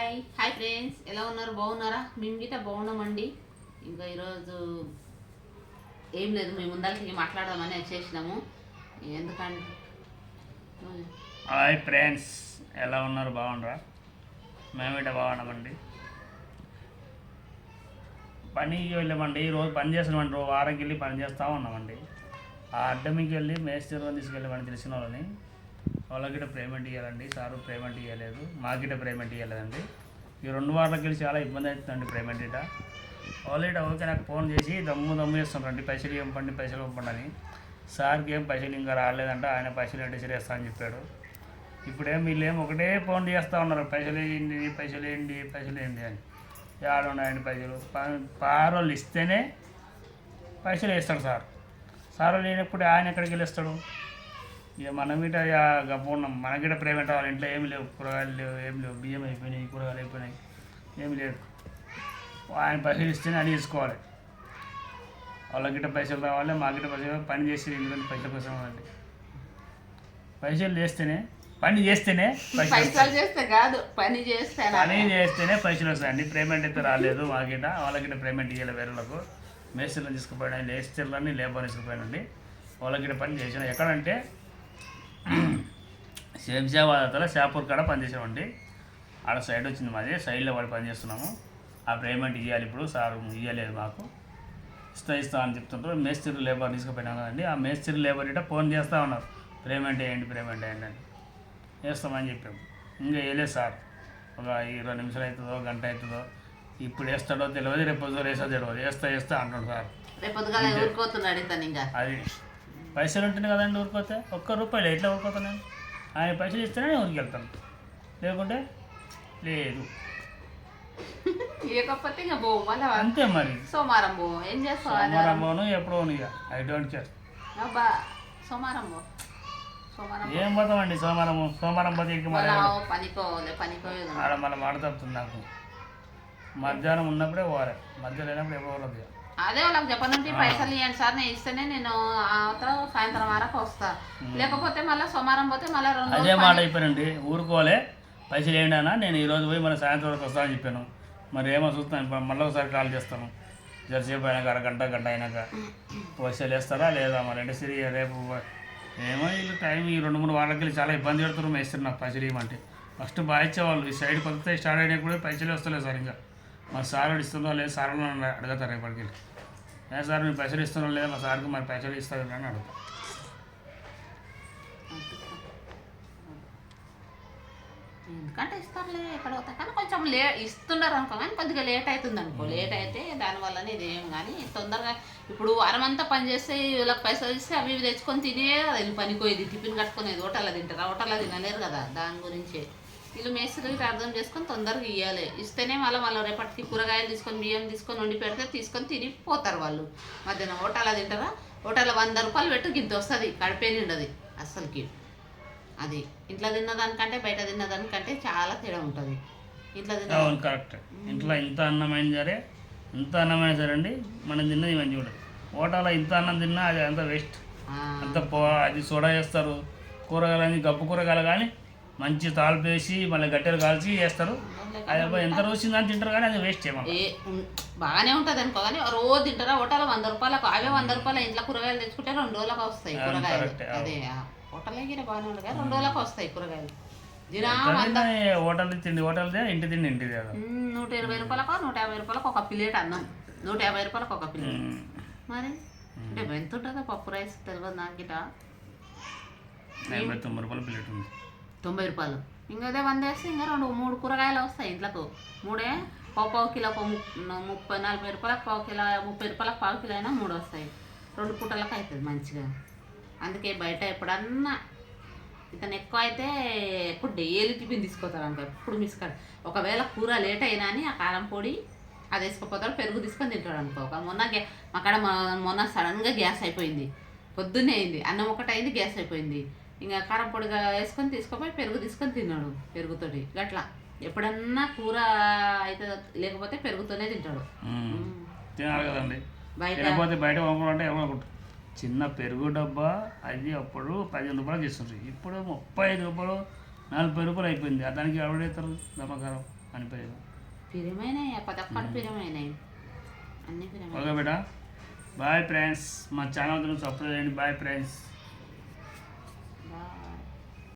Hi friends, ఎలా ఉన్నారు? బాగున్నారా? మేము గిట్ట బాగున్నామండి. ఇంకా ఈరోజు ఏం లేదు, మేము ముందరికి మాట్లాడదామని వచ్చేసినాము. ఎందుకంటే హాయ్ ఫ్రెండ్స్, ఎలా ఉన్నారు? బాగున్నారా? మేము ఇట్లా బాగున్నామండి. పనికి వెళ్ళామండి. ఈరోజు పని చేస్తున్నామండి. రోజు వారంకి వెళ్ళి పని చేస్తూ ఉన్నామండి. ఆ అడ్డమికి వెళ్ళి మేస్త్రి తీసుకెళ్ళామని తెలిసిన వాళ్ళకి పేమెంట్ ఇవ్వాలండి. సారు పేమెంట్ ఇవ్వలేదు, మాకిట పేమెంట్ ఇవ్వలేదండి. ఈ 2 వారాలకి వెళ్ళి చాలా ఇబ్బంది అవుతుందండి పేమెంట్ ఇట. వాళ్ళు ఓకే నాకు ఫోన్ చేసి దమ్ము చేస్తుండ్రండి, పైసలు పంపండి అని. సార్కి ఏం పైసలు ఇంకా రాలేదంట, ఆయన పైసలు అంటే చేస్తా అని చెప్పాడు. ఇప్పుడేం వీళ్ళేం ఒకటే ఫోన్ చేస్తూ ఉన్నారు, పైసలు వేయండి అని. ఉన్నాయండి పైసలు? పారోళ్ళు ఇస్తేనే పైసలు వేస్తాడు సార్ లేనప్పుడు ఆయన ఎక్కడికి వెళ్ళేస్తాడు? ఇక మనం ఇట గప్పున్నాం, మనకిట పేమెంట్ అవ్వాలి. ఇంట్లో ఏమి లేవు, కూరగాయలు లేవు, ఏమి లేవు, బియ్యం అయిపోయినాయి, కూరగాయలు అయిపోయినాయి, ఏమి లేదు. ఆయన పైసలు ఇస్తేనే అని తీసుకోవాలి. వాళ్ళకిట పైసలు రావాలి, మాకిట పైసలు. పని చేస్తే ఎందుకంటే పైసల కోసం అండి. పైసలు చేస్తేనే పని చేస్తేనే పని చేస్తేనే పైసలు వస్తాయండి. పేమెంట్ అయితే రాలేదు మాకిట, వాళ్ళకిట పేమెంట్ ఇవ్వాలి. వేరేలకు మేస్త్రిలను తీసుకుపోయినా, మేస్త్రిలని లేబర్ తీసుకుపోయానండి. వాళ్ళకిట పని చేసిన ఎక్కడంటే శంషాబాద్లో షాపూర్ కాడ పనిచేసామండి. ఆడ సైడ్ వచ్చింది మాది, సైడ్లో పడి పనిచేస్తున్నాము. ఆ పేమెంట్ ఇవ్వాలి. ఇప్పుడు సార్ ఇవ్వలేదు మాకు, ఇస్తా అని చెప్తుంటారు. మేస్త్రి లేబర్ తీసుకుపోయినాం కదండి. ఆ మేస్త్రి లేబర్ ఇట ఫోన్ చేస్తూ ఉన్నారు, పేమెంట్ వేయండి అని. వేస్తామని చెప్పాము. ఇంకా వేయలేదు సార్. ఒక 20 నిమిషాలు అవుతుందో, గంట అవుతుందో. ఇప్పుడు వేస్తాడో తెలియదు, రేపు పొద్దున వేస్తా తెలియదు. వేస్తా అంటాడు సార్. అది పైసలు ఉంటేనే కదండి ఊరిపోతే. ₹1 ఎట్లా ఊరిపోతాను? ఆయన పైసలు ఇస్తేనే నేను ఊరికి వెళ్తాను, లేకుంటే లేదు. అంతే మరి. సోమవారం పోను, ఎప్పుడో ఇక ఐ డోంట్ కేర్. ఏం పోతామండి సోమవారం పోతే ఇంక ఆడ మళ్ళీ మాట తప్పుతుంది నాకు. మధ్యాహ్నం ఉన్నప్పుడే పోవాలి, మధ్య లేనప్పుడు ఎప్పుడు పోలేదు. అదే వాళ్ళకి చెప్పనంటే పైసలు ఇవ్వండి సార్, నేను ఇస్తేనే నేను సాయంత్రం వరకు వస్తా, లేకపోతే మళ్ళీ సోమవారం పోతే మళ్ళీ అదే మాట అయిపోయానండి. ఊరుకోలే, పైసలు వేయండి అన్న, నేను ఈరోజు పోయి మళ్ళీ సాయంత్రం వరకు వస్తానని చెప్పాను. మరి ఏమో చూస్తాను, మళ్ళీ ఒకసారి కాల్ చేస్తాను. జరసేపు అయినాక గంట అయినాక పైసలు వేస్తారా లేదా మరి అంటే సరి. రేపు ఏమో వీళ్ళు టైం ఈ 2-3 వారాలకి వెళ్ళి చాలా ఇబ్బంది పెడుతున్నారు మేస్తారు నాకు పైసలు ఇవ్వమంటే. ఫస్ట్ బాగా ఇచ్చేవాళ్ళు, ఈ సైడ్ కొత్త స్టార్ట్ అయినా కూడా పైసలు వస్తలేదు సార్. ఇంకా మా సార్ ఇస్తుందో లేదు, సార్ అడుగుతారు రేపటికి వెళ్ళి. సార్ మీరు పైసలు ఇస్తున్నారో లేదా, మా సార్కి మరి పైసలు ఇస్తారు అని అడుగుతారు. ఎందుకంటే ఇస్తారులే ఎక్కడ అవుతా, కానీ కొంచెం ఇస్తున్నారు అనుకో, కానీ కొద్దిగా లేట్ అవుతుంది అనుకో. లేట్ అయితే దానివల్లనే ఇదేం. కానీ తొందరగా ఇప్పుడు వారమంతా పని చేస్తే వీళ్ళకి పైసలు ఇస్తే అవి ఇవి తెచ్చుకొని తినే కదా వీళ్ళు పనిపోయేది. టిఫిన్ కట్టుకునేది హోటల్లో తింటారు, హోటల్లో తినలేరు కదా. దాని గురించే వీళ్ళు మేస్త్రికి అర్థం చేసుకొని తొందరగా ఇవ్వాలి. ఇస్తేనే మళ్ళీ రేపటికి కూరగాయలు తీసుకొని బియ్యం తీసుకొని వండి పెడితే తీసుకొని తినిపోతారు వాళ్ళు. మధ్యాహ్నం హోటల్లో తింటారా? హోటల్లో ₹100 పెట్టు గింత వస్తుంది, కడిపే నిండది అస్సలకి. అది ఇంట్లో తిన్నదానికంటే బయట తిన్నదానికంటే చాలా తేడా ఉంటుంది. ఇంట్లో అవును కరెక్ట్. ఇంట్లో ఇంత అన్నమైన సరే, అండి మనం తిన్నది మంచిగా ఉంటుంది. హోటల్లో ఇంత అన్నం తిన్నా అది అంత వేస్ట్. అంత అది సోడా చేస్తారు. కూరగాయలు గప్పు కూరగాయలు కానీ మంచి తాళపు వేసి మళ్ళీ గట్టెలు కాల్చి చేస్తారు. అది ఎంత రోజుందని తింటారు, కానీ అది వేస్ట్ చేయమని. బాగానే ఉంటుంది అనుకో, కానీ రోజు తింటారా? హోటల్లో ₹100, అవే ₹100 ఇంట్లో కూరగాయలు తెచ్చుకుంటే 2 రోజులకు వస్తాయి కూరగాయలు. అదే హోటల్ గిర బాగానే ఉంటుంది, 2 రోజులకు వస్తాయి కూరగాయలు. హోటల్ తిండి హోటల్దే, ఇంటి తిండి ఇంటిది. ₹120, ₹150 ఒక ప్లేట్ అన్నం, ₹150 ఒక ప్లేట్. మరి అంటే ఎంత ఉంటుందో పప్పు రైస్ తెలియదు నాకు గిట. ₹90 ప్లేట్ ఉంది. ₹90. ఇంకా అదే 100 వేస్తే ఇంకా 2-3 కూరగాయలు వస్తాయి ఇంట్లోకి. 3 పావు కిలో, ₹30-40 పావు కిలో, ₹30 పావు కిలో అయినా 3 వస్తాయి. 2 పూటలకు అవుతుంది మంచిగా. అందుకే బయట ఎప్పుడన్నా ఇతను ఎక్కువ అయితే ఎప్పుడు డైలీ టిఫిన్ తీసుకుపోతాడు అనుకో, ఎప్పుడు మిస్ కాదు. ఒకవేళ కూర లేట్ అయినా అని ఆ కారం పొడి అది వేసుకుపోతాడు, పెరుగు తీసుకొని తింటాడు అనుకో. మొన్న సడన్గా గ్యాస్ అయిపోయింది, పొద్దున్నే అయింది, అన్నం ఒకటి అయింది, గ్యాస్ అయిపోయింది. ఇంకా కారం పొడిగా వేసుకొని తీసుకుపోయి పెరుగు తీసుకొని తిన్నాడు, పెరుగుతోటి. గట్లా ఎప్పుడన్నా కూర అయితే లేకపోతే పెరుగుతోనే తింటాడు. తినాలి కదండి, బయట చిన్న పెరుగు డబ్బా అది అప్పుడు ₹15 ఇస్తుంది. ఇప్పుడు ₹35, ₹40 అయిపోయింది. దానికి ఎవడేస్తారు నమ్మకారం అనిపోయారు. పిరిమైనాయి ప్రతి ఒక్కటి పిరిమైనాయి, అన్ని పిరిమైనాయి. ఓకే బేటా, బాయ్ ఫ్రెండ్స్. మా ఛానల్ సబ్స్క్రైబ్ చేయండి. Bye friends.